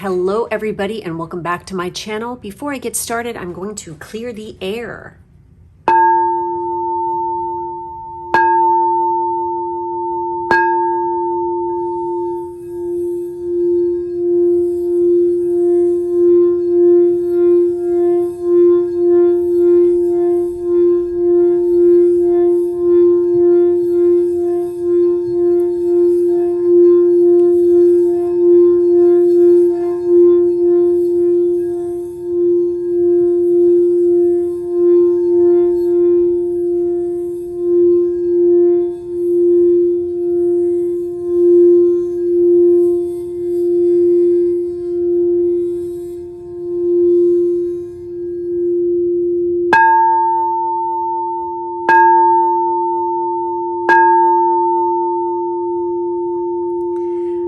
Hello everybody and welcome back to my channel. Before I get started, I'm going to clear the air.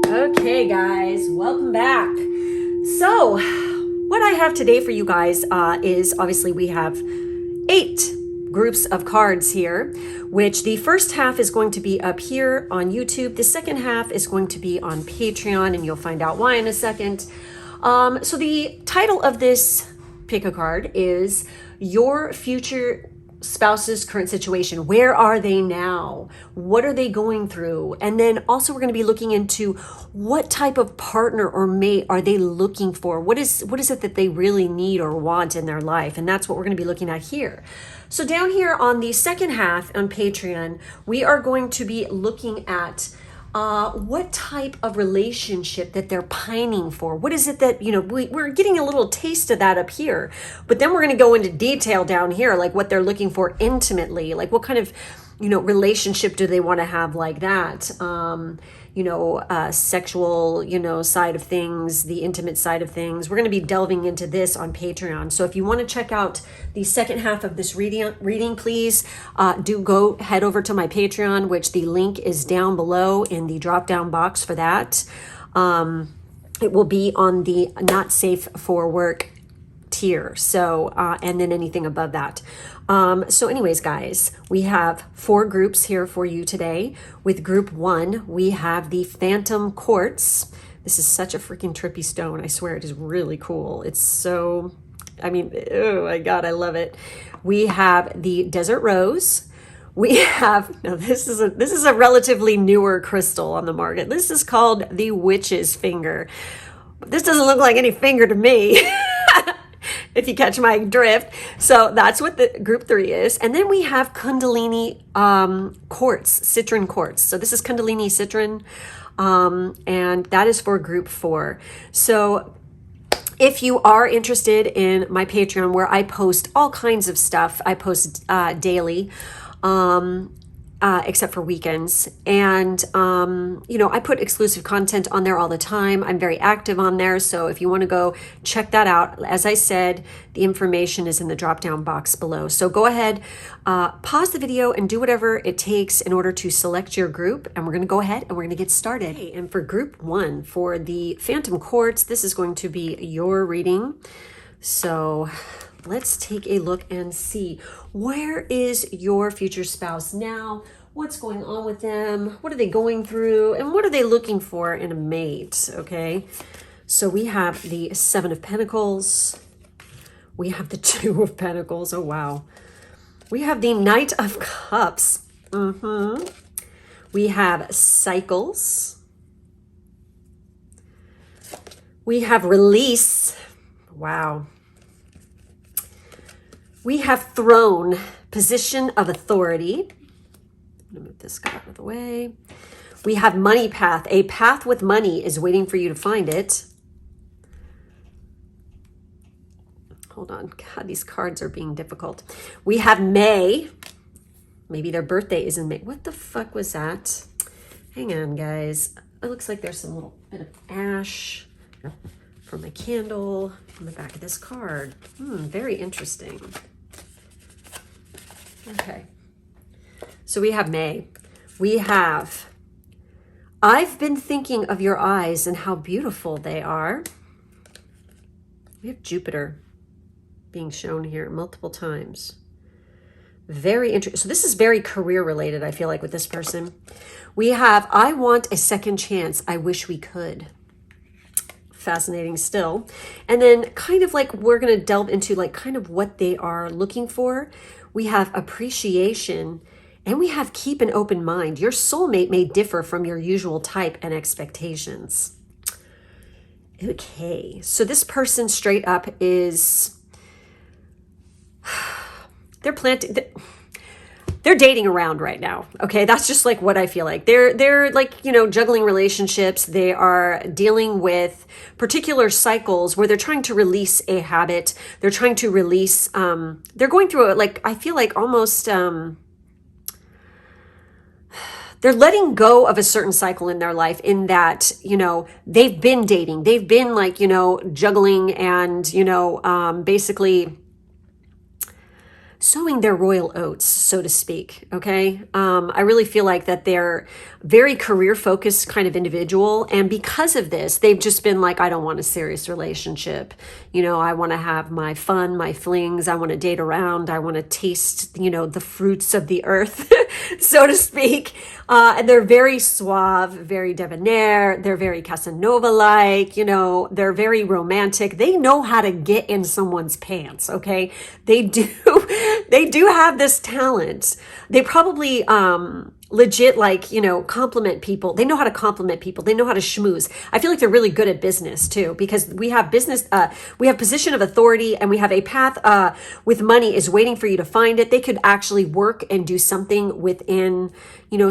Okay guys, welcome back. So what I have today for you guys is obviously we have 8 groups of cards here, which the first half is going to be up here on YouTube. The second half is going to be on Patreon, and you'll find out why in a second. So the title of this pick a card is Your Future Spouse's Current Situation. Where are they now? What are they going through? And then also we're going to be looking into what type of partner or mate are they looking for? What is it that they really need or want in their life? And that's what we're going to be looking at here. So down here on the second half on Patreon, we are going to be looking at what type of relationship that they're pining for. What is it that, we're getting a little taste of that up here, but then we're going to go into detail down here, like what they're looking for intimately, like what kind of, relationship do they want to have like that? Sexual, side of things, the intimate side of things. We're going to be delving into this on Patreon. So if you want to check out the second half of this reading, please do go head over to my Patreon, which the link is down below in the drop down box for that. It will be on the not safe for work tier. So, and then anything above that. So anyways, guys, we have 4 groups here for you today. With group 1, we have the Phantom Quartz. This is such a freaking trippy stone. I swear it is really cool. It's so, oh my God, I love it. We have the Desert Rose. We have, now this is a relatively newer crystal on the market. This is called the Witch's Finger. This doesn't look like any finger to me. If you catch my drift. So that's what the group 3 is. And then we have Kundalini quartz, citron quartz. So this is Kundalini citron, and that is for group 4. So if you are interested in my Patreon, where I post all kinds of stuff, I post daily, except for weekends. And, I put exclusive content on there all the time. I'm very active on there. So if you want to go check that out, as I said, the information is in the drop down box below. So go ahead, pause the video and do whatever it takes in order to select your group. And we're going to go ahead and we're going to get started. Okay, and for group 1, for the Phantom Quartz, this is going to be your reading. So let's take a look and see, where is your future spouse now? What's going on with them? What are they going through? And what are they looking for in a mate? Okay. So we have the 7 of Pentacles. We have the 2 of Pentacles. Oh, wow. We have the Knight of Cups. We have Cycles. We have Release. Wow. We have Throne, position of authority. I'm gonna move this guy out of the way. We have Money Path. A path with money is waiting for you to find it. Hold on. God, these cards are being difficult. We have May. Maybe their birthday is in May. What the fuck was that? Hang on, guys. It looks like there's some little bit of ash from my candle on the back of this card. Very interesting. Okay. So we have May. We have, I've been thinking of your eyes and how beautiful they are. We have Jupiter being shown here multiple times. Very interesting. So this is very career related, I feel like, with this person. We have, I want a second chance. I wish we could. fascinating still. And then kind of like we're going to delve into like kind of what they are looking for. We have appreciation, and we have keep an open mind. Your soulmate may differ from your usual type and expectations. Okay, so this person straight up is, they're dating around right now. Okay, that's just like what I feel like. They're like, juggling relationships. They are dealing with particular cycles where they're trying to release a habit. They're trying to release, they're going through it, like, I feel like almost, they're letting go of a certain cycle in their life, in that, they've been dating. They've been like, juggling and, basically sowing their royal oats, so to speak. Okay. I really feel like that they're very career focused kind of individual. And because of this, they've just been like, I don't want a serious relationship. I want to have my fun, my flings. I want to date around. I want to taste, the fruits of the earth, so to speak. And they're very suave, very debonair. They're very Casanova-like, they're very romantic. They know how to get in someone's pants. Okay. They do have this talent. They probably, legit, like, compliment people. They know how to compliment people. They know how to schmooze. I feel like they're really good at business too, because we have business, we have position of authority, and we have a path with money is waiting for you to find it. They could actually work and do something within,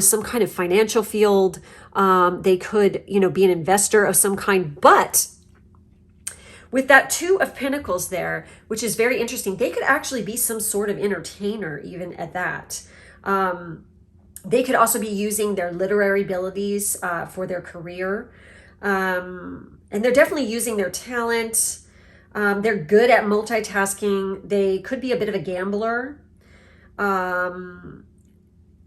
some kind of financial field. They could, be an investor of some kind. But with that Two of Pentacles there, which is very interesting, they could actually be some sort of entertainer even at that. They could also be using their literary abilities for their career. And they're definitely using their talent. They're good at multitasking. They could be a bit of a gambler.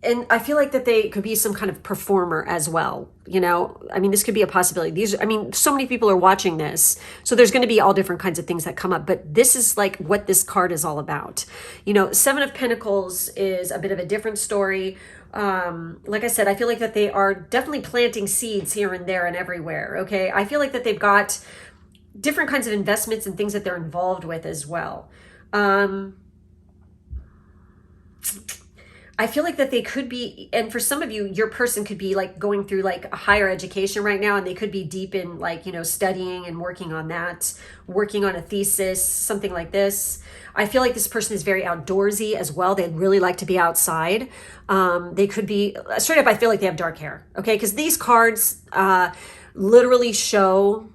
And I feel like that they could be some kind of performer as well. This could be a possibility. So many people are watching this. So there's going to be all different kinds of things that come up. But this is like what this card is all about. Seven of Pentacles is a bit of a different story. Like I said, I feel like that they are definitely planting seeds here and there and everywhere. Okay. I feel like that they've got different kinds of investments and things that they're involved with as well. I feel like that they could be, and for some of you, your person could be like going through like a higher education right now, and they could be deep in like, studying and working on that, working on a thesis, something like this. I feel like this person is very outdoorsy as well. They'd really like to be outside. They could be, straight up, I feel like they have dark hair, okay? Because these cards literally show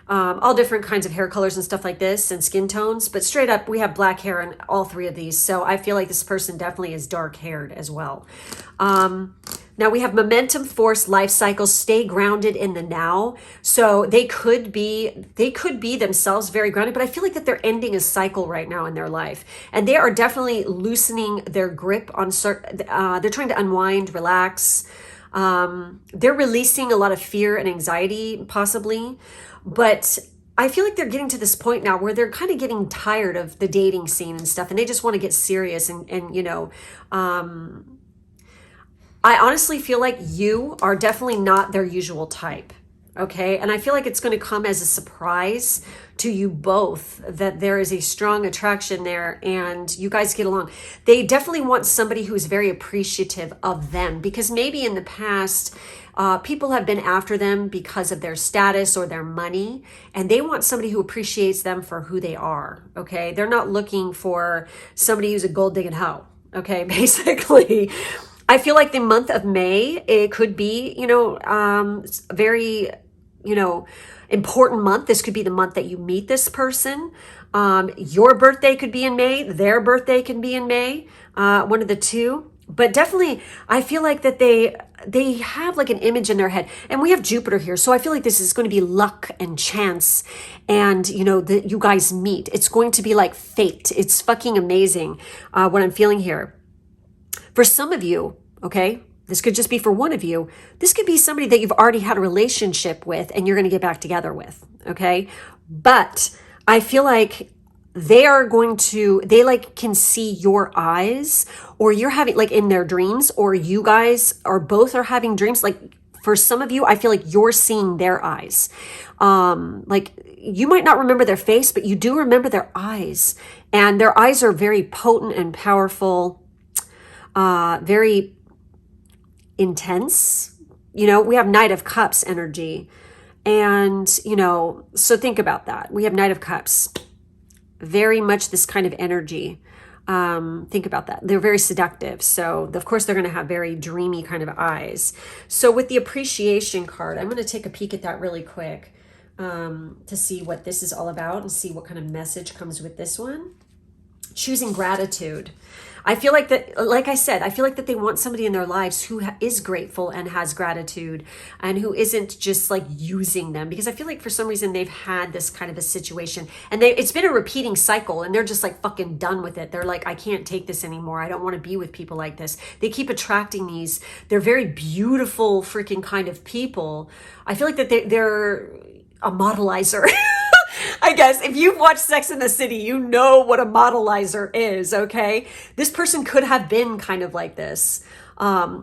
all different kinds of hair colors and stuff like this, and skin tones, but straight up we have black hair in all three of these. So I feel like this person definitely is dark haired as well. Now we have momentum, force, life cycles, stay grounded in the now. So they could be themselves very grounded, but I feel like that they're ending a cycle right now in their life, and they are definitely loosening their grip on they're trying to unwind, relax. They're releasing a lot of fear and anxiety possibly. But I feel like they're getting to this point now where they're kind of getting tired of the dating scene and stuff, and they just want to get serious. I honestly feel like you are definitely not their usual type. Okay. And I feel like it's going to come as a surprise to you both that there is a strong attraction there and you guys get along. They definitely want somebody who's very appreciative of them, because maybe in the past, people have been after them because of their status or their money, and they want somebody who appreciates them for who they are. Okay. They're not looking for somebody who's a gold digging hoe. Okay. Basically, I feel like the month of May, it could be, very, important month. This could be the month that you meet this person. Your birthday could be in May. Their birthday can be in May. One of the two. But definitely, I feel like that they have like an image in their head, and we have Jupiter here. So I feel like this is going to be luck and chance, and that you guys meet. It's going to be like fate. It's fucking amazing what I'm feeling here. For some of you, okay, this could just be for one of you. This could be somebody that you've already had a relationship with and you're going to get back together with, okay? But I feel like they like can see your eyes, or you're having like in their dreams, or you guys are both are having dreams. Like For some of you, I feel like you're seeing their eyes. Like you might not remember their face, but you do remember their eyes. And their eyes are very potent and powerful, very intense. You know, we have Knight of Cups energy. And, you know, so think about that. We have Knight of Cups. Very much this kind of energy. Think about that. They're very seductive. So, of course, they're going to have very dreamy kind of eyes. So with the appreciation card, I'm going to take a peek at that really quick to see what this is all about and see what kind of message comes with this one. Choosing gratitude. I feel like that, like I said, I feel like that they want somebody in their lives who is grateful and has gratitude and who isn't just like using them, because I feel like for some reason they've had this kind of a situation and it's been a repeating cycle and they're just like fucking done with it. They're like, I can't take this anymore. I don't want to be with people like this. They keep attracting these. They're very beautiful freaking kind of people. I feel like that they're a modelizer. I guess if you've watched Sex and the City, you know what a modelizer is, okay? This person could have been kind of like this,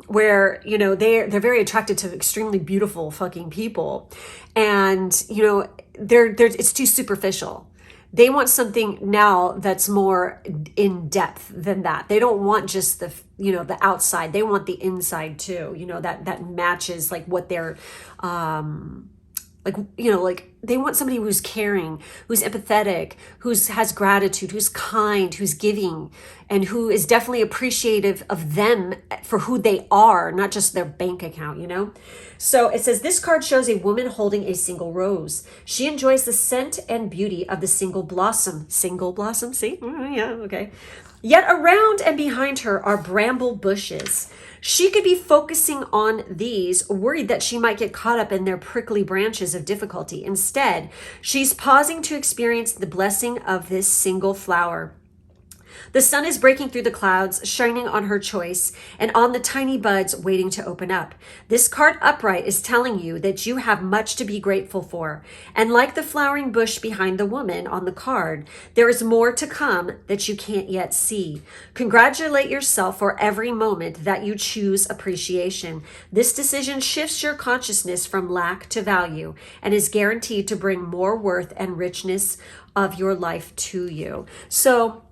where, you know, they're very attracted to extremely beautiful fucking people. And, you know, it's too superficial. They want something now that's more in depth than that. They don't want just the, you know, the outside. They want the inside too, you know, that matches like what they're, like, you know, like they want somebody who's caring, who's empathetic, has gratitude, who's kind, who's giving, and who is definitely appreciative of them for who they are, not just their bank account, you know? So it says, this card shows a woman holding a single rose. She enjoys the scent and beauty of the single blossom. Single blossom, see? Yeah, okay. Yet around and behind her are bramble bushes. She could be focusing on these, worried that she might get caught up in their prickly branches of difficulty. Instead, she's pausing to experience the blessing of this single flower. The sun is breaking through the clouds, shining on her choice and on the tiny buds waiting to open up. This card upright is telling you that you have much to be grateful for. And like the flowering bush behind the woman on the card, there is more to come that you can't yet see. Congratulate yourself for every moment that you choose appreciation. This decision shifts your consciousness from lack to value and is guaranteed to bring more worth and richness of your life to you. So,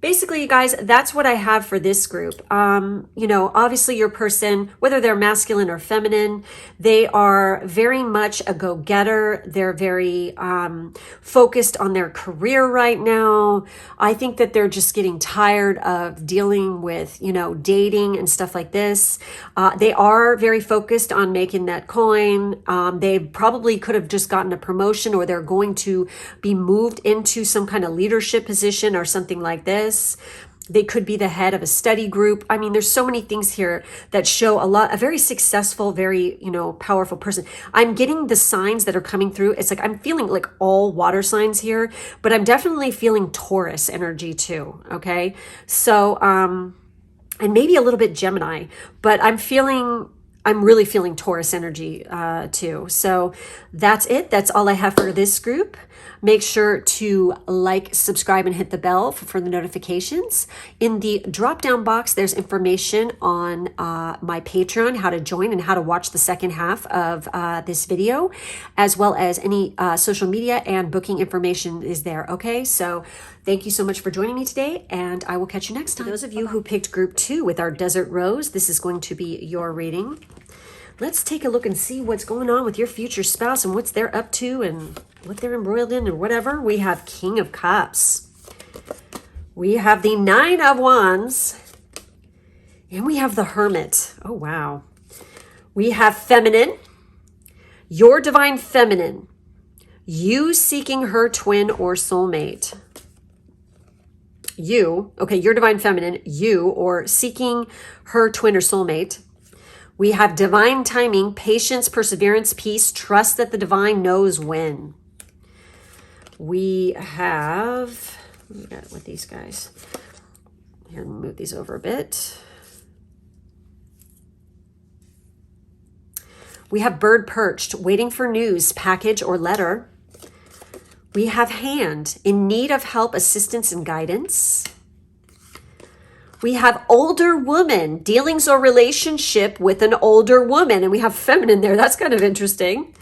basically, you guys, that's what I have for this group. You know, obviously your person, whether they're masculine or feminine, they are very much a go-getter. They're very focused on their career right now. I think that they're just getting tired of dealing with, you know, dating and stuff like this. They are very focused on making that coin. They probably could have just gotten a promotion, or they're going to be moved into some kind of leadership position or something like this. They could be the head of a study group. I mean, there's so many things here that show a very successful, very, you know, powerful person. I'm getting the signs that are coming through. It's like I'm feeling like all water signs here, but I'm definitely feeling Taurus energy too. Okay. So, and maybe a little bit Gemini, but I'm really feeling Taurus energy too. So that's it. That's all I have for this group. Make sure to like, subscribe, and hit the bell for the notifications. In the drop-down box, there's information on my Patreon, how to join and how to watch the second half of this video, as well as any social media and booking information is there, okay? So thank you so much for joining me today, and I will catch you next time. For those of you who picked group 2 with our Desert Rose, this is going to be your reading. Let's take a look and see what's going on with your future spouse and what's they're up to and what they're embroiled in or whatever. We have King of Cups. We have the 9 of Wands. And we have the Hermit. Oh, wow. We have Feminine. Your Divine Feminine. You seeking her twin or soulmate. You, okay, your Divine Feminine, you, or seeking her twin or soulmate. We have divine timing, patience, perseverance, peace, trust that the divine knows when. We have, what do we got with these guys? Here, move these over a bit. We have bird perched, waiting for news, package, or letter. We have hand, in need of help, assistance, and guidance. We have older woman, dealings or relationship with an older woman. And we have feminine there. That's kind of interesting.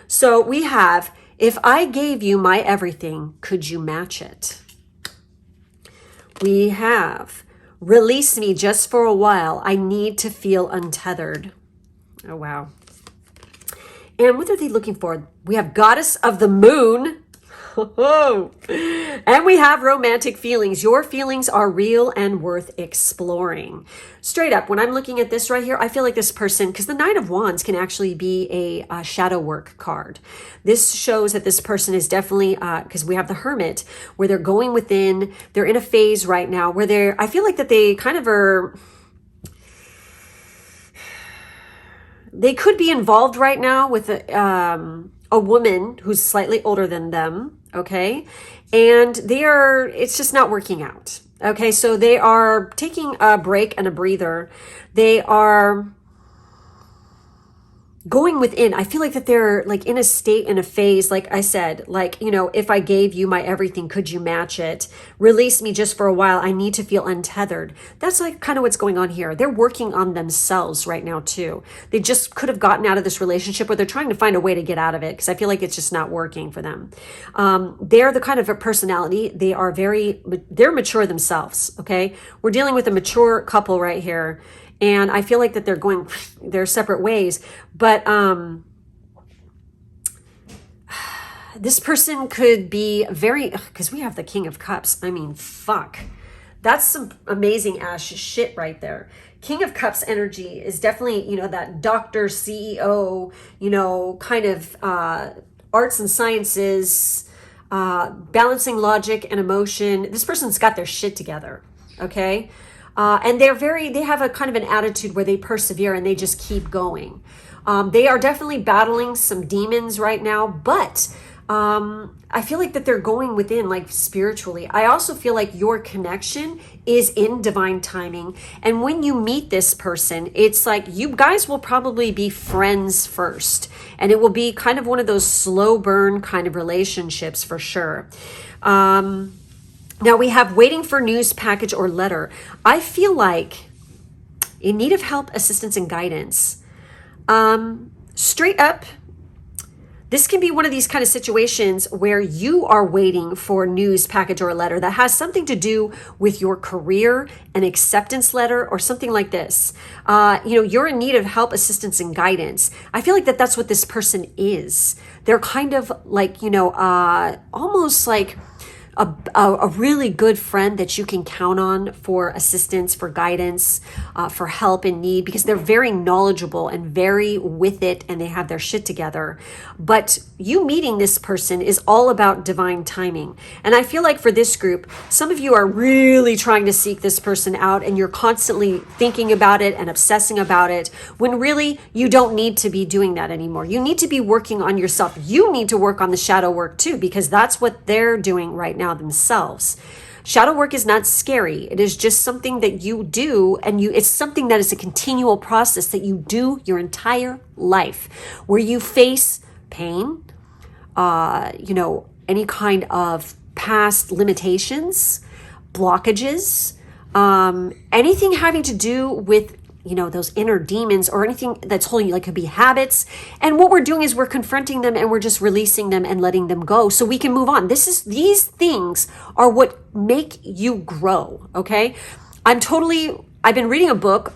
So we have, if I gave you my everything, could you match it? We have, release me just for a while. I need to feel untethered. Oh, wow. And what are they looking for? We have goddess of the moon. And we have romantic feelings. Your feelings are real and worth exploring. Straight up, when I'm looking at this right here, I feel like this person, because the Nine of Wands can actually be a shadow work card. This shows that this person is definitely, because we have the Hermit, where they're going within, they're in a phase right now where I feel like that they kind of are, they could be involved right now with a woman who's slightly older than them. Okay. And it's just not working out. Okay. So they are taking a break and a breather. They are going within. I feel like that they're like in a state, in a phase, like I said, like, you know, if I gave you my everything, could you match it? Release me just for a while. I need to feel untethered. That's like kind of what's going on here. They're working on themselves right now too. They just could have gotten out of this relationship, or they're trying to find a way to get out of it, because I feel like it's just not working for them. They're the kind of a personality. They're mature themselves. Okay. We're dealing with a mature couple right here. And I feel like that they're going their separate ways. But this person could be very, because we have the King of Cups. I mean, fuck. That's some amazing ass shit right there. King of Cups energy is definitely, you know, that doctor, CEO, you know, kind of arts and sciences, balancing logic and emotion. This person's got their shit together. Okay. And they have a kind of an attitude where they persevere and they just keep going. They are definitely battling some demons right now, but I feel like that they're going within, like spiritually. I also feel like your connection is in divine timing. And when you meet this person, it's like you guys will probably be friends first. And it will be kind of one of those slow burn kind of relationships for sure. Now we have waiting for news, package, or letter. I feel like in need of help, assistance, and guidance. Straight up, this can be one of these kind of situations where you are waiting for news, package, or a letter that has something to do with your career, an acceptance letter, or something like this. You're in need of help, assistance, and guidance. I feel like that's what this person is. They're kind of like, almost like a really good friend that you can count on for assistance, for guidance, for help in need, because they're very knowledgeable and very with it, and they have their shit together. But you meeting this person is all about divine timing. And I feel like for this group, some of you are really trying to seek this person out, and you're constantly thinking about it and obsessing about it, when really you don't need to be doing that anymore. You need to be working on yourself. You need to work on the shadow work too, because that's what they're doing right now themselves. Shadow work is not scary. It is just something that you do, and it's something that is a continual process that you do your entire life, where you face pain, any kind of past limitations, blockages, anything having to do with those inner demons, or anything that's holding you, like could be habits. And what we're doing is we're confronting them, and we're just releasing them and letting them go so we can move on. These things are what make you grow. Okay. I've been reading a book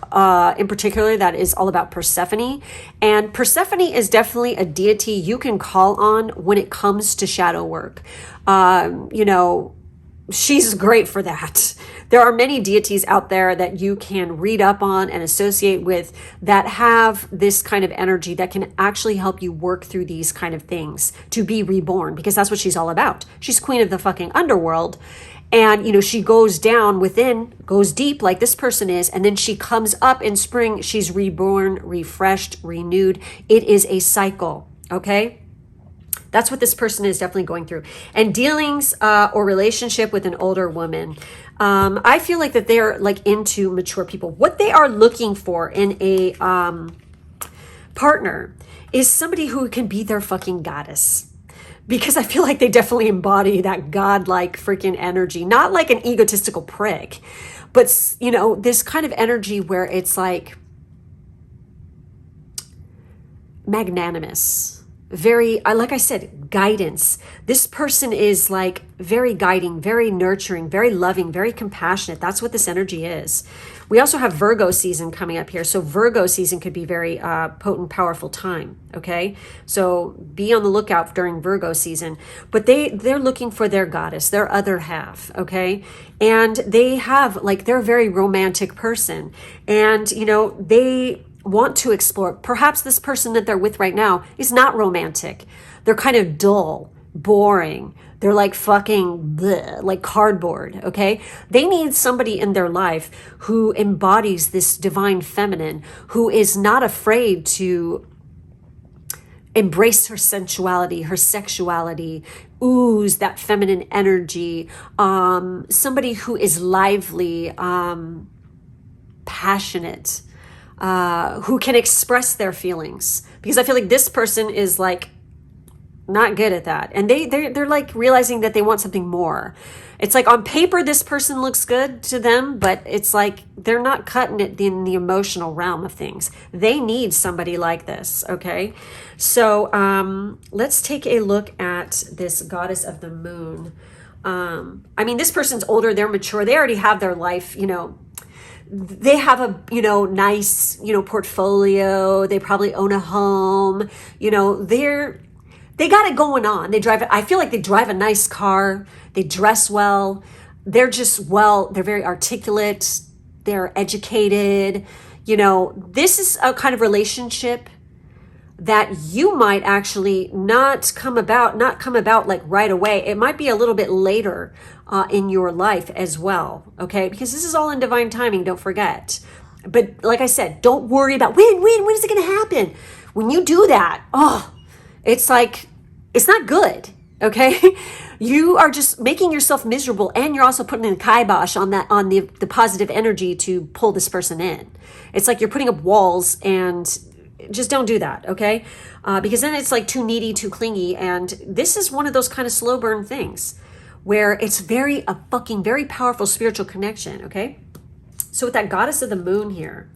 in particular that is all about Persephone, and Persephone is definitely a deity you can call on when it comes to shadow work. She's great for that. There are many deities out there that you can read up on and associate with that have this kind of energy that can actually help you work through these kind of things to be reborn, because that's what she's all about. She's queen of the fucking underworld. And, she goes down within, goes deep like this person is, and then she comes up in spring. She's reborn, refreshed, renewed. It is a cycle, okay? That's what this person is definitely going through. And dealings or relationship with an older woman. I feel like that they're like into mature people. What they are looking for in a partner is somebody who can be their fucking goddess. because I feel like they definitely embody that godlike freaking energy, not like an egotistical prick, but you know, this kind of energy where it's like magnanimous, very, like I said, guidance. This person is like very guiding, very nurturing, very loving, very compassionate. That's what this energy is. We also have Virgo season coming up here. So Virgo season could be very potent, powerful time. Okay. So be on the lookout during Virgo season, but they're looking for their goddess, their other half. Okay. And they have like, they're a very romantic person, and, you know, they want to explore. Perhaps this person that they're with right now is not romantic. They're kind of dull, boring. They're like fucking bleh, like cardboard, okay? They need somebody in their life who embodies this divine feminine, who is not afraid to embrace her sensuality, her sexuality, ooze that feminine energy. Somebody who is lively, passionate, who can express their feelings, because I feel like this person is like not good at that, and they're like realizing that they want something more. It's like on paper this person looks good to them, but it's like they're not cutting it in the emotional realm of things. They need somebody like this. Okay, so let's take a look at this goddess of the moon. I mean, this person's older, they're mature, they already have their life, you know, they have a, you know, nice, you know, portfolio. They probably own a home. You know, they got it going on. They drive, I feel like they drive a nice car. They dress well. They're just they're very articulate. They're educated. You know, this is a kind of relationship that you might actually not come about like right away. It might be a little bit later in your life as well, okay? Because this is all in divine timing, don't forget. But like I said, don't worry about when is it going to happen? When you do that, it's like, it's not good, okay? You are just making yourself miserable, and you're also putting in kibosh on the positive energy to pull this person in. It's like you're putting up walls, and just don't do that, okay? Because then it's like too needy, too clingy, and this is one of those kind of slow burn things where it's very powerful spiritual connection, okay? So with that goddess of the moon here,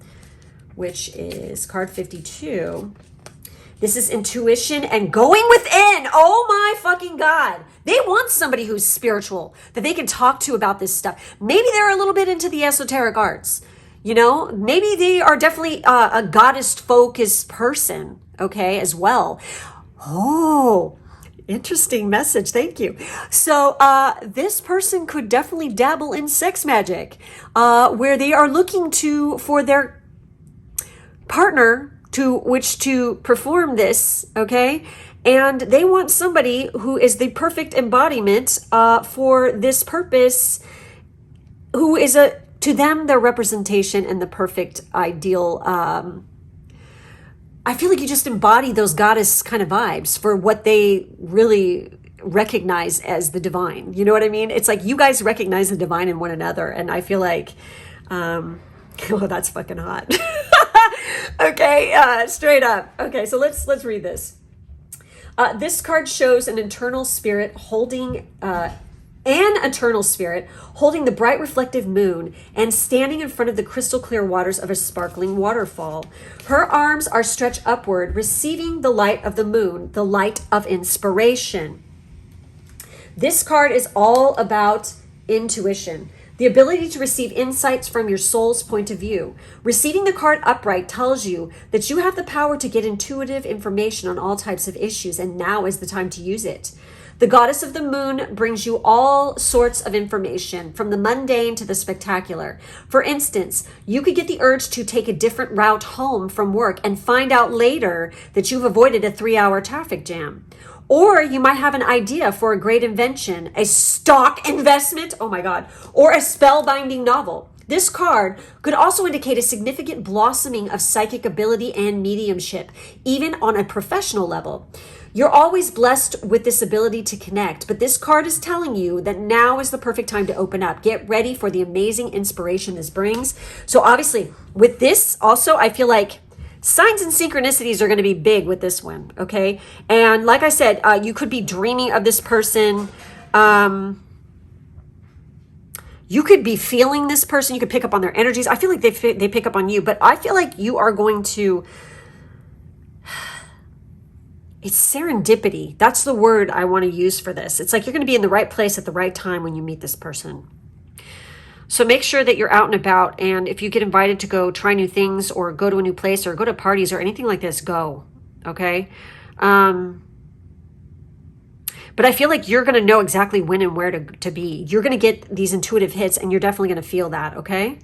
which is card 52, this is intuition and going within. Oh my fucking God. They want somebody who's spiritual, that they can talk to about this stuff. Maybe they're a little bit into the esoteric arts. You know, maybe they are definitely a goddess-focused person, okay, as well. Oh, interesting message. Thank you. So this person could definitely dabble in sex magic, where they are looking for their partner to perform this, okay? And they want somebody who is the perfect embodiment for this purpose, who is to them, their representation and the perfect ideal. I feel like you just embody those goddess kind of vibes for what they really recognize as the divine. You know what I mean? It's like you guys recognize the divine in one another. And I feel like, oh, that's fucking hot. Okay, straight up. Okay, so let's read this. This card shows an eternal spirit holding the bright reflective moon and standing in front of the crystal clear waters of a sparkling waterfall. Her arms are stretched upward, receiving the light of the moon, the light of inspiration. This card is all about intuition, the ability to receive insights from your soul's point of view. Receiving the card upright tells you that you have the power to get intuitive information on all types of issues, and now is the time to use it. The goddess of the moon brings you all sorts of information, from the mundane to the spectacular. For instance, you could get the urge to take a different route home from work and find out later that you've avoided a 3-hour traffic jam. Or you might have an idea for a great invention, a stock investment, oh my God, or a spellbinding novel. This card could also indicate a significant blossoming of psychic ability and mediumship, even on a professional level. You're always blessed with this ability to connect, but this card is telling you that now is the perfect time to open up. Get ready for the amazing inspiration this brings. So obviously with this also, I feel like signs and synchronicities are going to be big with this one, okay? And like I said, you could be dreaming of this person. You could be feeling this person. You could pick up on their energies. I feel like they pick up on you, but I feel like you are going to... It's serendipity. That's the word I want to use for this. It's like you're going to be in the right place at the right time when you meet this person. So make sure that you're out and about. And if you get invited to go try new things or go to a new place or go to parties or anything like this, go. Okay? But I feel like you're going to know exactly when and where to be. You're going to get these intuitive hits and you're definitely going to feel that. Okay?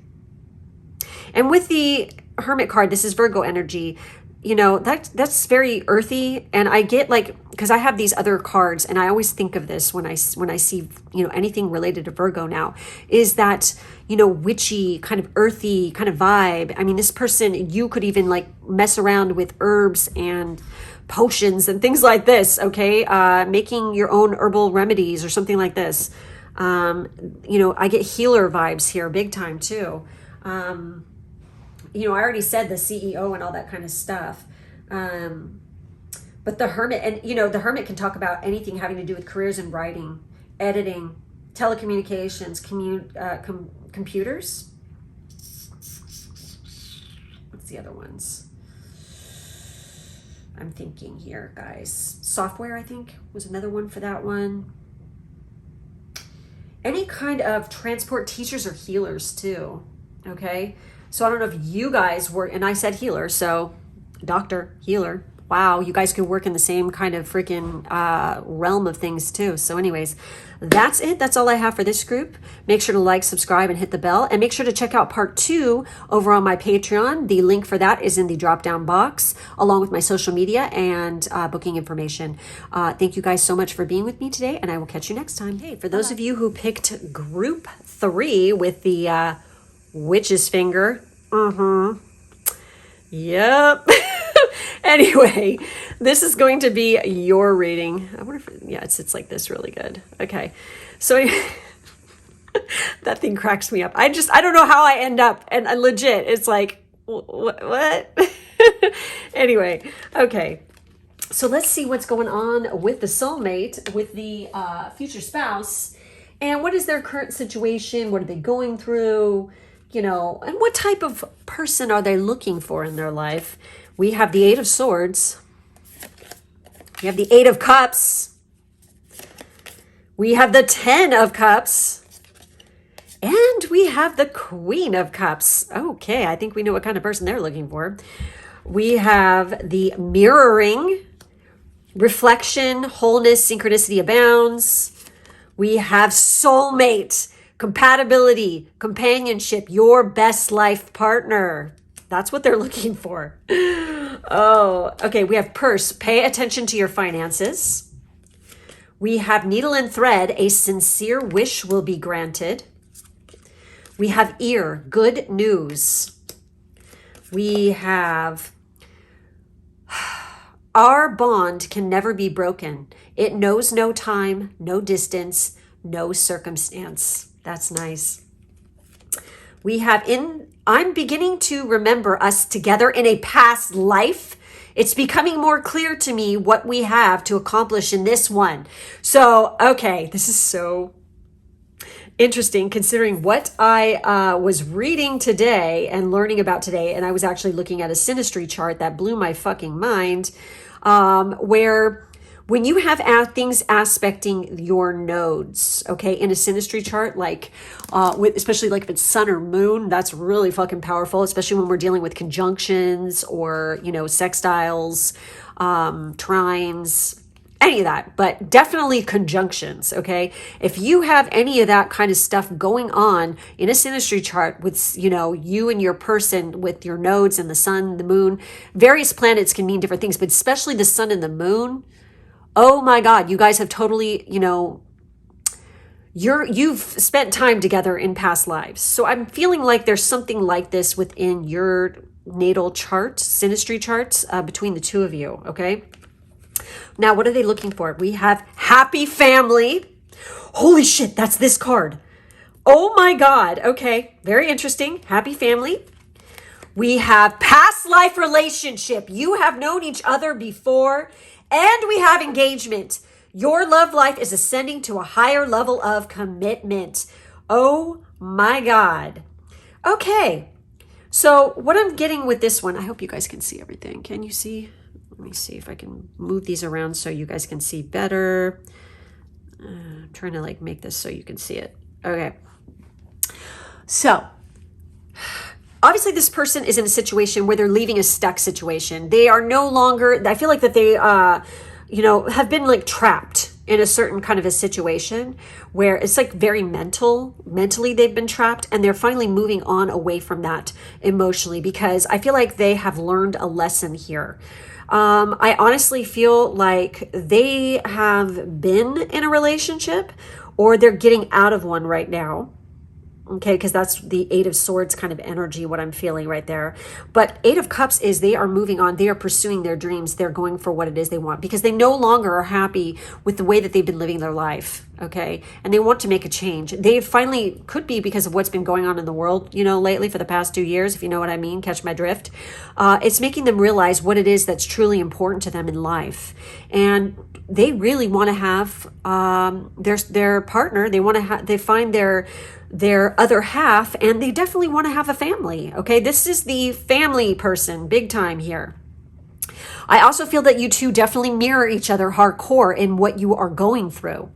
And with the Hermit card, this is Virgo energy. You know, that's very earthy. And I get like, because I have these other cards and I always think of this when I see, you know, anything related to Virgo now, is that, you know, witchy kind of earthy kind of vibe. I mean, this person, you could even like mess around with herbs and potions and things like this. Okay. Making your own herbal remedies or something like this. You know, I get healer vibes here big time too. You know, I already said the CEO and all that kind of stuff. But the Hermit, and you know, the Hermit can talk about anything having to do with careers in writing, editing, telecommunications, computers. What's the other ones? I'm thinking here, guys. Software, I think, was another one for that one. Any kind of transport, teachers or healers too, okay? So I don't know if you guys were, and I said healer, so doctor, healer. Wow, you guys could work in the same kind of freaking realm of things too. So anyways, that's it. That's all I have for this group. Make sure to like, subscribe, and hit the bell. And make sure to check out part 2 over on my Patreon. The link for that is in the drop-down box, along with my social media and booking information. Thank you guys so much for being with me today, and I will catch you next time. Hey, for those of you who picked group 3 with the... witch's finger. Yep. Anyway, this is going to be your reading. I wonder if, yeah, it sits like this really good. Okay. So that thing cracks me up. I don't know how I end up, and legit, it's like, what? Anyway, okay. So let's see what's going on with the soulmate, with the future spouse, and what is their current situation? What are they going through? You know, and what type of person are they looking for in their life? We have the 8 of Swords. We have the 8 of Cups. We have the 10 of Cups. And we have the Queen of Cups. Okay, I think we know what kind of person they're looking for. We have the mirroring, reflection, wholeness, synchronicity abounds. We have soulmate, compatibility, companionship, your best life partner. That's what they're looking for. Oh, okay. We have purse, pay attention to your finances. We have needle and thread, a sincere wish will be granted. We have ear, good news. We have our bond can never be broken. It knows no time, no distance, no circumstance. That's nice. We have I'm beginning to remember us together in a past life. It's becoming more clear to me what we have to accomplish in this one. So, okay, this is so interesting considering what I was reading today and learning about today. And I was actually looking at a synastry chart that blew my fucking mind, where when you have things aspecting your nodes, okay, in a synastry chart, like especially like if it's sun or moon, that's really fucking powerful, especially when we're dealing with conjunctions or, you know, sextiles, trines, any of that, but definitely conjunctions, okay? If you have any of that kind of stuff going on in a synastry chart with, you know, you and your person with your nodes and the sun, the moon, various planets can mean different things, but especially the sun and the moon. Oh my God, you guys have totally, you know, you've spent time together in past lives. So I'm feeling like there's something like this within your natal chart, synastry charts, between the two of you, okay? Now, what are they looking for? We have happy family. Holy shit, that's this card. Oh my God, okay, very interesting. Happy family. We have past life relationship. You have known each other before. And we have engagement. Your love life is ascending to a higher level of commitment. Oh my God. Okay. So what I'm getting with this one, I hope you guys can see everything. Can you see? Let me see if I can move these around so you guys can see better. I'm trying to like make this so you can see it. Okay. So obviously this person is in a situation where they're leaving a stuck situation. They are no longer, I feel like that they, have been like trapped in a certain kind of a situation where it's like very mentally they've been trapped, and they're finally moving on away from that emotionally because I feel like they have learned a lesson here. I honestly feel like they have been in a relationship or they're getting out of one right now. Okay, because that's the Eight of Swords kind of energy, what I'm feeling right there. But Eight of Cups is they are moving on. They are pursuing their dreams. They're going for what it is they want because they no longer are happy with the way that they've been living their life. Okay, and they want to make a change. They finally could be because of what's been going on in the world, lately for the past 2 years, if you know what I mean, catch my drift. It's making them realize what it is that's truly important to them in life. And they really want to have their partner. They find their other half, and they definitely want to have a family. Okay, this is the family person, big time here. I also feel that you two definitely mirror each other hardcore in what you are going through.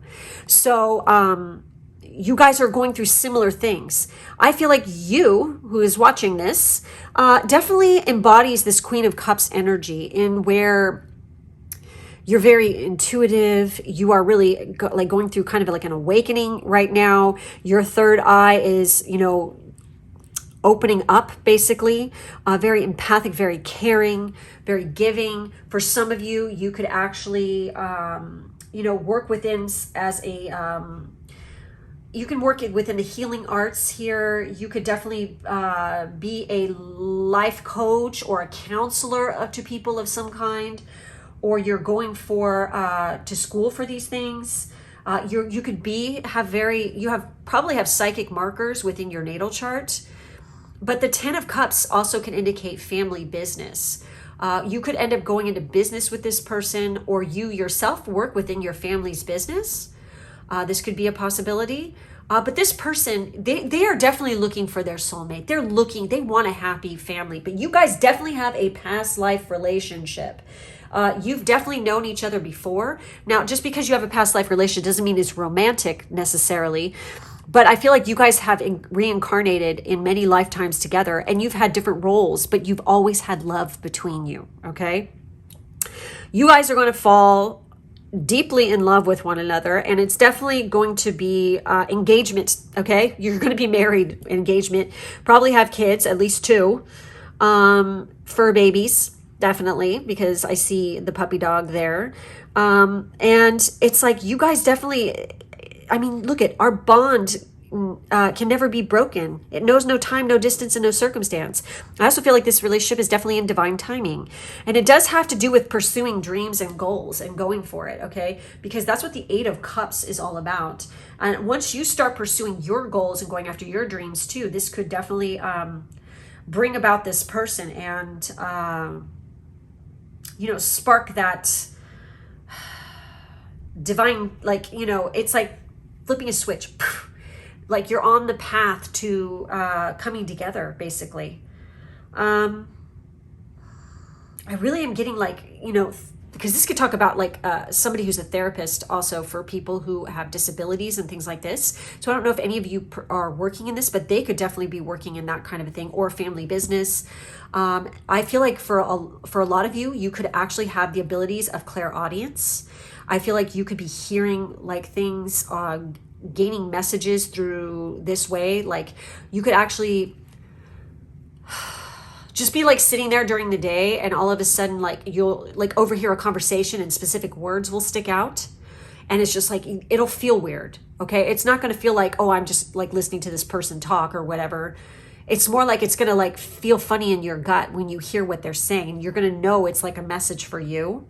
So you guys are going through similar things. I feel like you, who is watching this, definitely embodies this Queen of Cups energy in where you're very intuitive. You are really going through kind of like an awakening right now. Your third eye is, opening up basically. Very empathic, very caring, very giving. For some of you, you could actually, work within as a, you can work it within the healing arts here. You could definitely be a life coach or a counselor to people of some kind. Or you're going to school for these things. You could probably have psychic markers within your natal chart. But the Ten of Cups also can indicate family business. You could end up going into business with this person, or you yourself work within your family's business. This could be a possibility. But this person, they are definitely looking for their soulmate. They want a happy family. But you guys definitely have a past life relationship. You've definitely known each other before. Now, just because you have a past life relationship doesn't mean it's romantic necessarily. But I feel like you guys have reincarnated in many lifetimes together, and you've had different roles, but you've always had love between you, okay? You guys are going to fall deeply in love with one another, and it's definitely going to be engagement, okay? You're going to be married, engagement, probably have kids, at least 2, fur babies. Definitely, because I see the puppy dog there. And it's like you guys definitely, look at our bond can never be broken. It knows no time, no distance, and no circumstance. I also feel like this relationship is definitely in divine timing. And it does have to do with pursuing dreams and goals and going for it, okay? Because that's what the Eight of Cups is all about. And once you start pursuing your goals and going after your dreams too, this could definitely bring about this person and spark that divine, it's like flipping a switch. Like you're on the path to coming together, basically. I really am getting because this could talk about somebody who's a therapist also for people who have disabilities and things like this. So I don't know if any of you are working in this, but they could definitely be working in that kind of a thing, or family business. I feel like for a lot of you, you could actually have the abilities of clairaudience. I feel like you could be hearing things, gaining messages through this way. Like you could actually just be sitting there during the day, and all of a sudden you'll overhear a conversation and specific words will stick out, and it's just it'll feel weird. Okay, it's not going to feel like, oh, I'm just listening to this person talk or whatever. It's more like it's going to feel funny in your gut when you hear what they're saying, and you're going to know it's a message for you.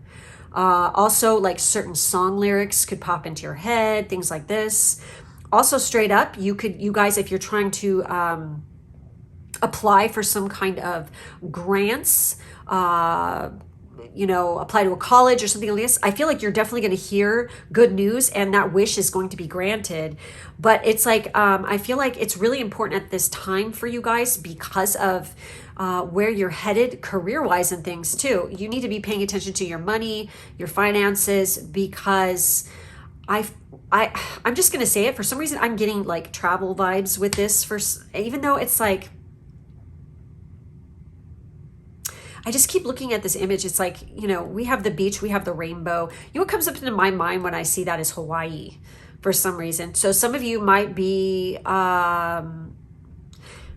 Also, certain song lyrics could pop into your head, things like this. Also, straight up, you guys, if you're trying to apply for some kind of grants, you know, apply to a college or something like this, I feel like you're definitely going to hear good news and that wish is going to be granted. But it's like, I feel like it's really important at this time for you guys because of where you're headed career-wise and things too. You need to be paying attention to your money, your finances, because I'm just going to say it. For some reason, I'm getting like travel vibes with this, even though it's like, I just keep looking at this image. It's like, you know, we have the beach, we have the rainbow. You know what comes up into my mind when I see that is Hawaii for some reason. So some of you might be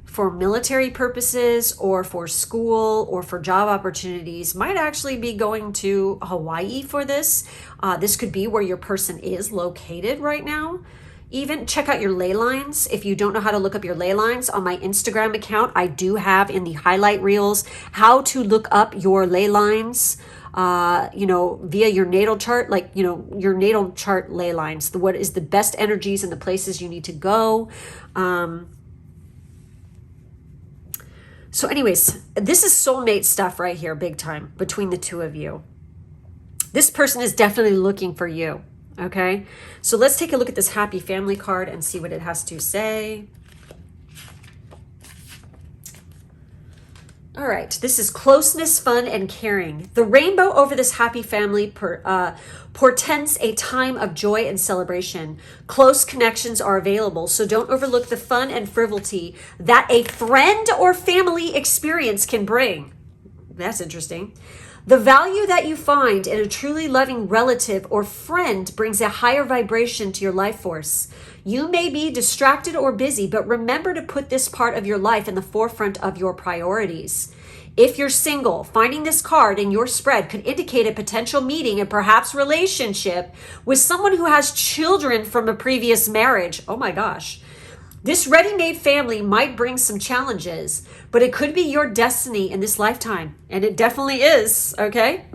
for military purposes or for school or for job opportunities, might actually be going to Hawaii for this. This could be where your person is located right now. Even check out your ley lines. If you don't know how to look up your ley lines, on my Instagram account, I do have in the highlight reels how to look up your ley lines, you know, via your natal chart, like, you know, your natal chart ley lines, what is the best energies and the places you need to go. So anyways, this is soulmate stuff right here, big time, between the two of you. This person is definitely looking for you. Okay, so let's take a look at this happy family card and see what it has to say. All right, this is closeness, fun, and caring. The rainbow over this happy family portends a time of joy and celebration. Close connections are available, so don't overlook the fun and frivolity that a friend or family experience can bring. That's interesting. The value that you find in a truly loving relative or friend brings a higher vibration to your life force. You may be distracted or busy, but remember to put this part of your life in the forefront of your priorities. If you're single, finding this card in your spread could indicate a potential meeting and perhaps relationship with someone who has children from a previous marriage. Oh my gosh. This ready-made family might bring some challenges, but it could be your destiny in this lifetime. And it definitely is, okay?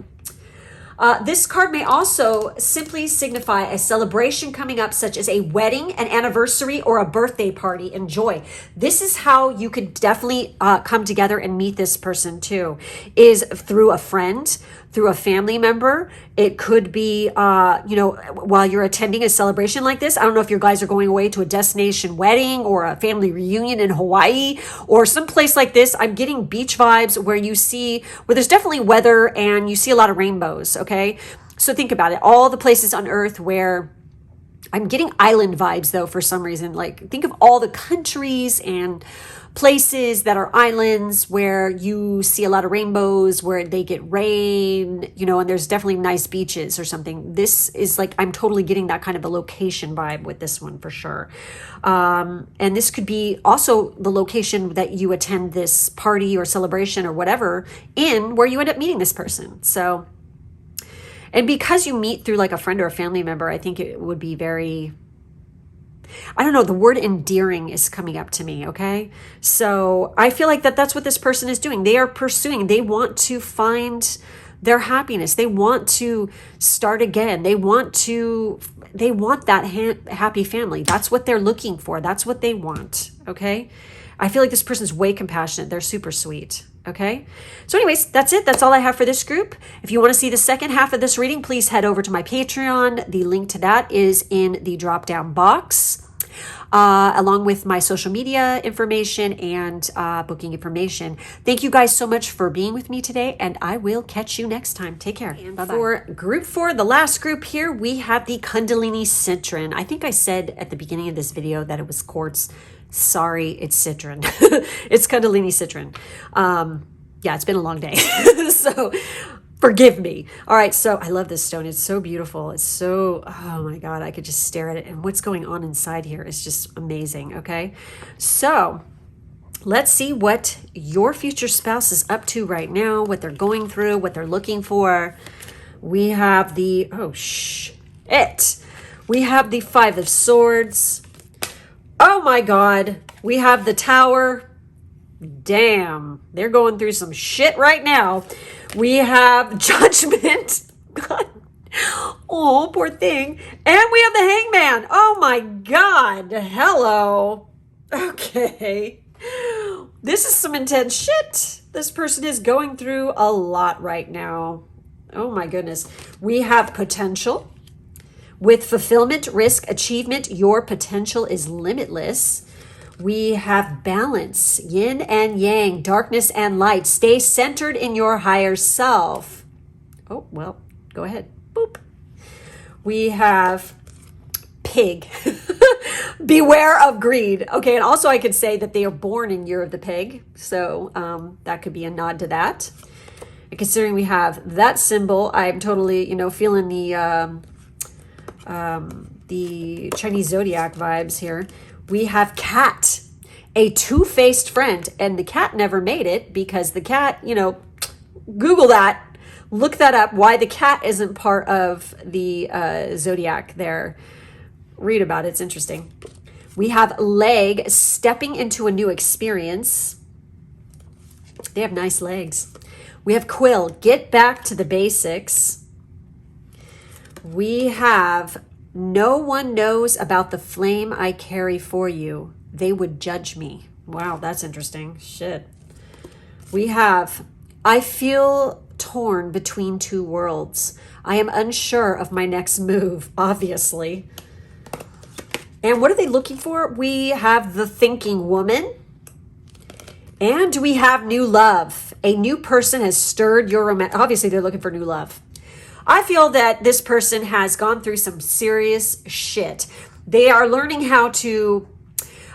This card may also simply signify a celebration coming up, such as a wedding, an anniversary, or a birthday party. Enjoy. This is how you could definitely come together and meet this person too, is through a friend, through a family member. It could be, you know, while you're attending a celebration like this. I don't know if you guys are going away to a destination wedding or a family reunion in Hawaii or someplace like this. I'm getting beach vibes where there's definitely weather and you see a lot of rainbows. Okay. So think about it. All the places on earth where I'm getting island vibes though, for some reason, like think of all the countries and places that are islands where you see a lot of rainbows, where they get rain, you know, and there's definitely nice beaches or something. This is like, I'm totally getting that kind of a location vibe with this one for sure. And this could be also the location that you attend this party or celebration or whatever in, where you end up meeting this person. So, and because you meet through like a friend or a family member, I think it would be very, I don't know, the word endearing is coming up to me, okay? So I feel like that's what this person is doing. They are pursuing, they want to find their happiness. They want to start again. They want that happy family. That's what they're looking for. That's what they want, okay? I feel like this person's way compassionate. They're super sweet. Okay. So anyways, that's it. That's all I have for this group. If you want to see the second half of this reading, please head over to my Patreon. The link to that is in the drop down box, along with my social media information and booking information. Thank you guys so much for being with me today, and I will catch you next time. Take care. And bye-bye. For group 4, the last group here, we have the Kundalini Citron. I think I said at the beginning of this video that it was quartz. Sorry, it's citron. It's Kundalini Citron. Yeah, it's been a long day. So forgive me. All right, so I love this stone. It's so beautiful. It's so, oh my God, I could just stare at it. And what's going on inside here is just amazing, okay? So let's see what your future spouse is up to right now, what they're going through, what they're looking for. We have the, we have the 5 of Swords. Oh my God, we have the Tower. Damn, they're going through some shit right now. We have Judgment. God. Oh, poor thing. And we have the Hangman. Oh my God, hello. Okay. This is some intense shit. This person is going through a lot right now. Oh my goodness. We have potential. With fulfillment, risk, achievement, your potential is limitless. We have balance, yin and yang, darkness and light. Stay centered in your higher self. Oh, well, go ahead. Boop. We have pig. Beware of greed. Okay, and also I could say that they are born in Year of the Pig. So that could be a nod to that. And considering we have that symbol, I'm totally, feeling the Chinese zodiac vibes here. We have cat, a two-faced friend, and the cat never made it because the cat, Google that, look that up, why the cat isn't part of the zodiac there. Read about it, it's interesting. We have leg, stepping into a new experience. They have nice legs. We have quill, get back to the basics. We have no one knows about the flame I carry for you. They would judge me. Wow, that's interesting. Shit. We have, I feel torn between two worlds. I am unsure of my next move, obviously. And what are they looking for? We have the thinking woman. And we have new love. A new person has stirred your romance. Obviously, they're looking for new love. I feel that this person has gone through some serious shit. They are learning how to,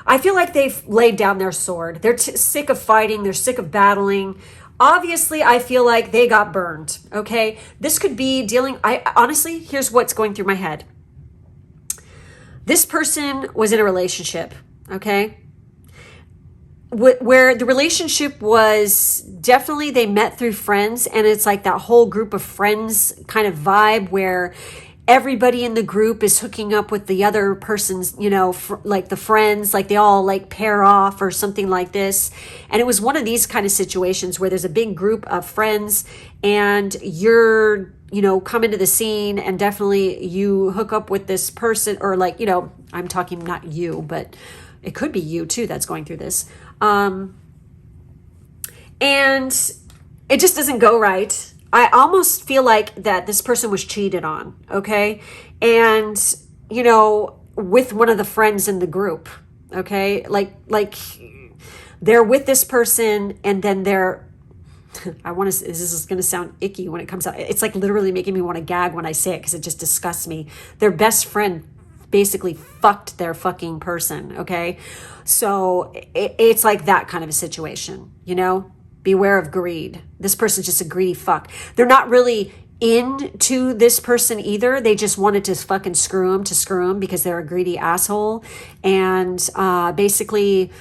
I feel like they've laid down their sword. They're sick of fighting. They're sick of battling. Obviously, I feel like they got burned, okay? This could be dealing, honestly, here's what's going through my head. This person was in a relationship, okay? Where the relationship was definitely, they met through friends, and it's like that whole group of friends kind of vibe where everybody in the group is hooking up with the other person's, like the friends, like they all like pair off or something like this. And it was one of these kind of situations where there's a big group of friends and you're, come into the scene and definitely you hook up with this person, or like, I'm talking not you, but it could be you too that's going through this. And it just doesn't go right. I almost feel like that this person was cheated on, okay? And, with one of the friends in the group, okay? Like they're with this person and then they're, this is going to sound icky when it comes out. It's like literally making me want to gag when I say it because it just disgusts me. Their best friend basically fucked their fucking person, okay? So it's like that kind of a situation, Beware of greed. This person's just a greedy fuck. They're not really into this person either. They just wanted to fucking screw him because they're a greedy asshole. And basically,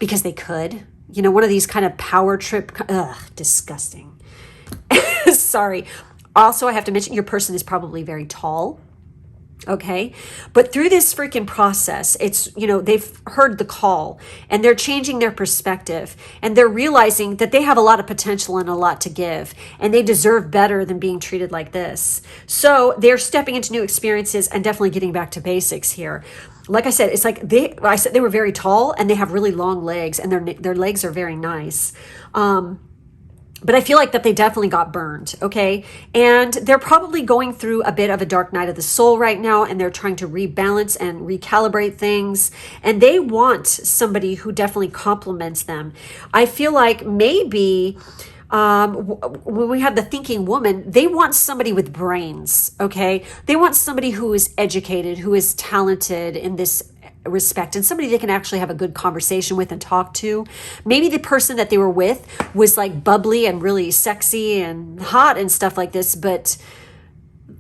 because they could. One of these kind of power trip. Ugh, disgusting. Sorry. Also, I have to mention your person is probably very tall. Okay. But through this freaking process, it's, they've heard the call and they're changing their perspective and they're realizing that they have a lot of potential and a lot to give and they deserve better than being treated like this. So they're stepping into new experiences and definitely getting back to basics here. Like I said, it's like I said they were very tall and they have really long legs and their legs are very nice. But I feel like that they definitely got burned, okay? And they're probably going through a bit of a dark night of the soul right now, and they're trying to rebalance and recalibrate things. And they want somebody who definitely complements them. I feel like maybe when we have the thinking woman, they want somebody with brains, okay? They want somebody who is educated, who is talented in this respect, and somebody they can actually have a good conversation with and talk to. Maybe the person that they were with was like bubbly and really sexy and hot and stuff like this, but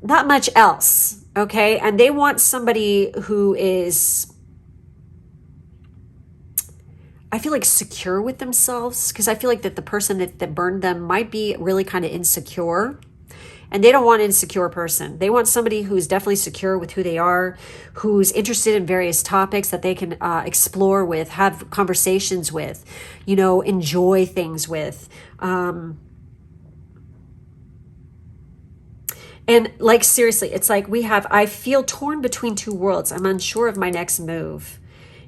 not much else, okay? And they want somebody who is, I feel like, secure with themselves, because I feel like that the person that burned them might be really kind of insecure. And they don't want an insecure person. They want somebody who's definitely secure with who they are, who's interested in various topics that they can explore with, have conversations with, enjoy things with. And like, seriously, it's like I feel torn between two worlds. I'm unsure of my next move.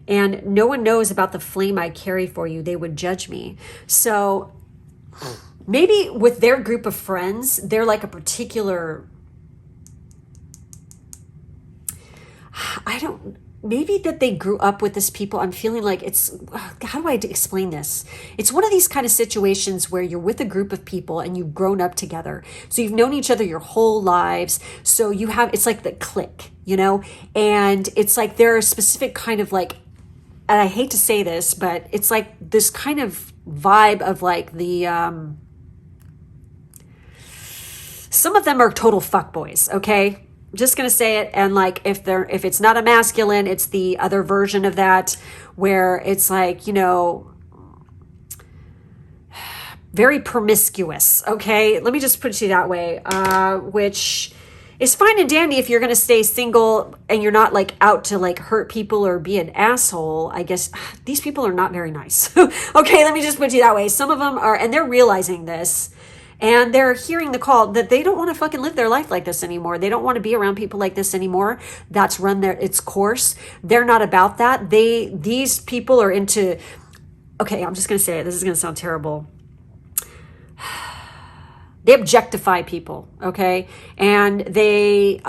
And no one knows about the flame I carry for you. They would judge me. So maybe with their group of friends, they're like a particular, maybe that they grew up with this people. I'm feeling like how do I explain this? It's one of these kind of situations where you're with a group of people and you've grown up together. So you've known each other your whole lives. So it's like the clique, and it's like there are specific kind of like, and I hate to say this, but it's like this kind of vibe of like some of them are total fuckboys, okay? Just gonna say it. And like if it's not a masculine, it's the other version of that, where it's like, very promiscuous, okay? Let me just put it to you that way, which is fine and dandy if you're gonna stay single and you're not like out to like hurt people or be an asshole. I guess these people are not very nice. Okay, let me just put it that way. Some of them are, and they're realizing this, and they're hearing the call that they don't want to fucking live their life like this anymore. They don't want to be around people like this anymore. That's run its course. They're not about that. These people are into, okay, I'm just gonna say it. This is gonna sound terrible. They objectify people, okay? And they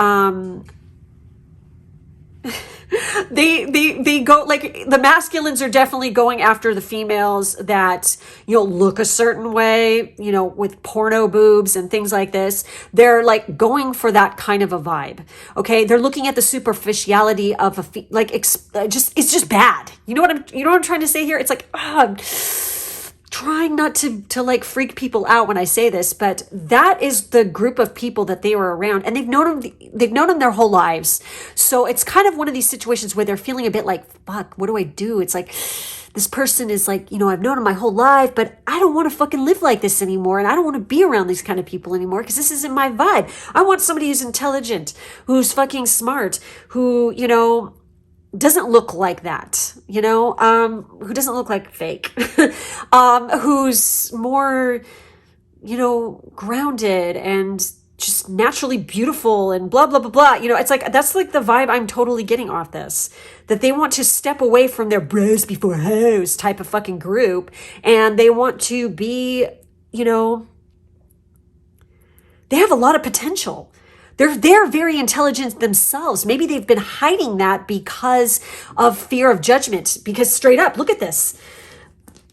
they go, like, the masculines are definitely going after the females that, look a certain way, with porno boobs and things like this. They're like going for that kind of a vibe, okay? They're looking at the superficiality of it's just bad. You know what I'm trying to say here? It's like, trying not to like freak people out when I say this, but that is the group of people that they were around, and they've known them their whole lives. So it's kind of one of these situations where they're feeling a bit like, fuck, what do I do? It's like, this person is like, I've known him my whole life, but I don't want to fucking live like this anymore. And I don't want to be around these kind of people anymore because this isn't my vibe. I want somebody who's intelligent, who's fucking smart, who, doesn't look like that, who doesn't look like fake, who's more, grounded and just naturally beautiful and blah, blah, blah, blah. It's like, that's like the vibe I'm totally getting off this, that they want to step away from their bros before hoes type of fucking group. And they want to be, they have a lot of potential. They're very intelligent themselves. Maybe they've been hiding that because of fear of judgment. Because straight up, look at this.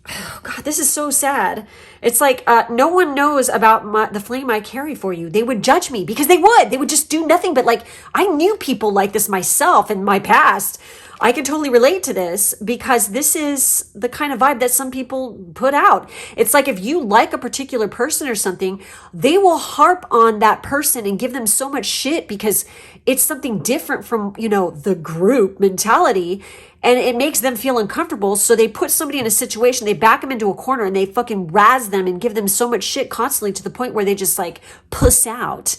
Oh God, this is so sad. It's like no one knows about the flame I carry for you. They would judge me because they would just do nothing but like, I knew people like this myself in my past. I can totally relate to this because this is the kind of vibe that some people put out. It's like if you like a particular person or something, they will harp on that person and give them so much shit because it's something different from, the group mentality, and it makes them feel uncomfortable. So they put somebody in a situation, they back them into a corner and they fucking razz them and give them so much shit constantly to the point where they just like puss out,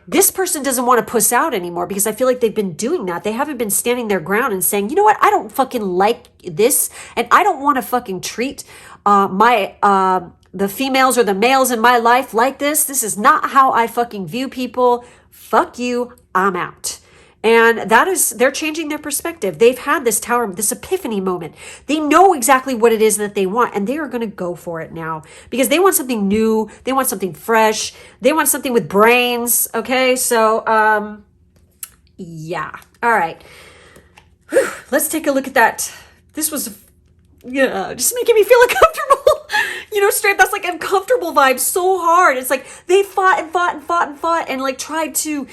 This person doesn't want to puss out anymore because I feel like they've been doing that. They haven't been standing their ground and saying, you know what, I don't fucking like this, and I don't want to fucking treat the females or the males in my life like this. This is not how I fucking view people. Fuck you, I'm out. And they're changing their perspective. They've had this epiphany moment. They know exactly what it is that they want, and they are going to go for it now because they want something new. They want something fresh. They want something with brains. Okay. So, yeah. All right. Whew. Let's take a look at that. This was, just making me feel uncomfortable. Straight, that's like uncomfortable vibes so hard. It's like they fought and like tried to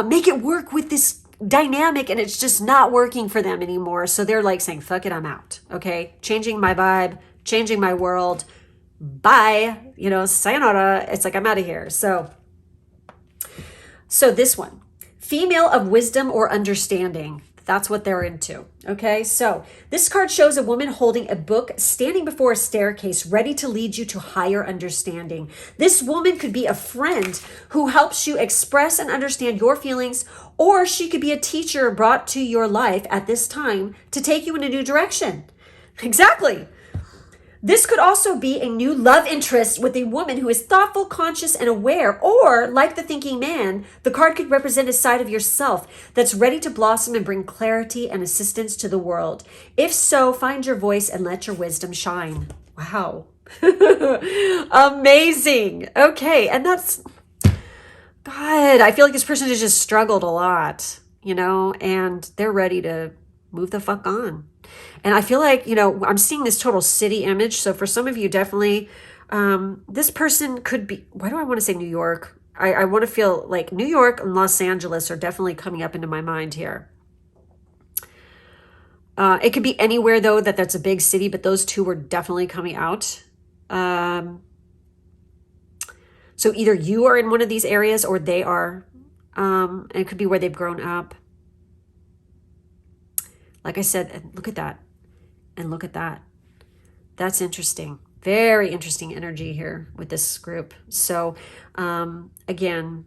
make it work with this dynamic, and it's just not working for them anymore. So they're like saying, fuck it, I'm out. Okay. Changing my vibe, changing my world. Bye. Sayonara. It's like, I'm out of here. So this one, female of wisdom or understanding. That's what they're into. Okay. So this card shows a woman holding a book, standing before a staircase, ready to lead you to higher understanding. This woman could be a friend who helps you express and understand your feelings, or she could be a teacher brought to your life at this time to take you in a new direction. Exactly. This could also be a new love interest with a woman who is thoughtful, conscious, and aware. Or, like the thinking man, the card could represent a side of yourself that's ready to blossom and bring clarity and assistance to the world. If so, find your voice and let your wisdom shine. Wow. Amazing. Okay. And that's, God, I feel like this person has just struggled a lot, you know, and they're ready to move the fuck on. And I feel like, you know, I'm seeing this total city image. So for some of you, definitely, this person could be, why do I want to say New York? I want to feel like New York and Los Angeles are definitely coming up into my mind here. It could be anywhere, though, that's a big city, but those two were definitely coming out. So either you are in one of these areas or they are. And it could be where they've grown up. Like I said, look at that. And look at that. That's interesting. Very interesting energy here with this group. So, again,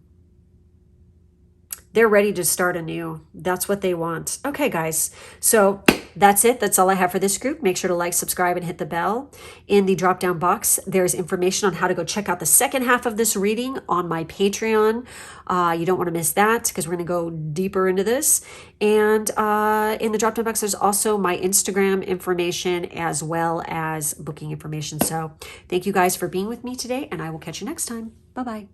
they're ready to start anew. That's what they want. Okay, guys. So that's it. That's all I have for this group. Make sure to like, subscribe, and hit the bell. In the drop-down box, there's information on how to go check out the second half of this reading on my Patreon. You don't want to miss that because we're going to go deeper into this. And in the drop-down box, there's also my Instagram information as well as booking information. So thank you guys for being with me today, and I will catch you next time. Bye-bye.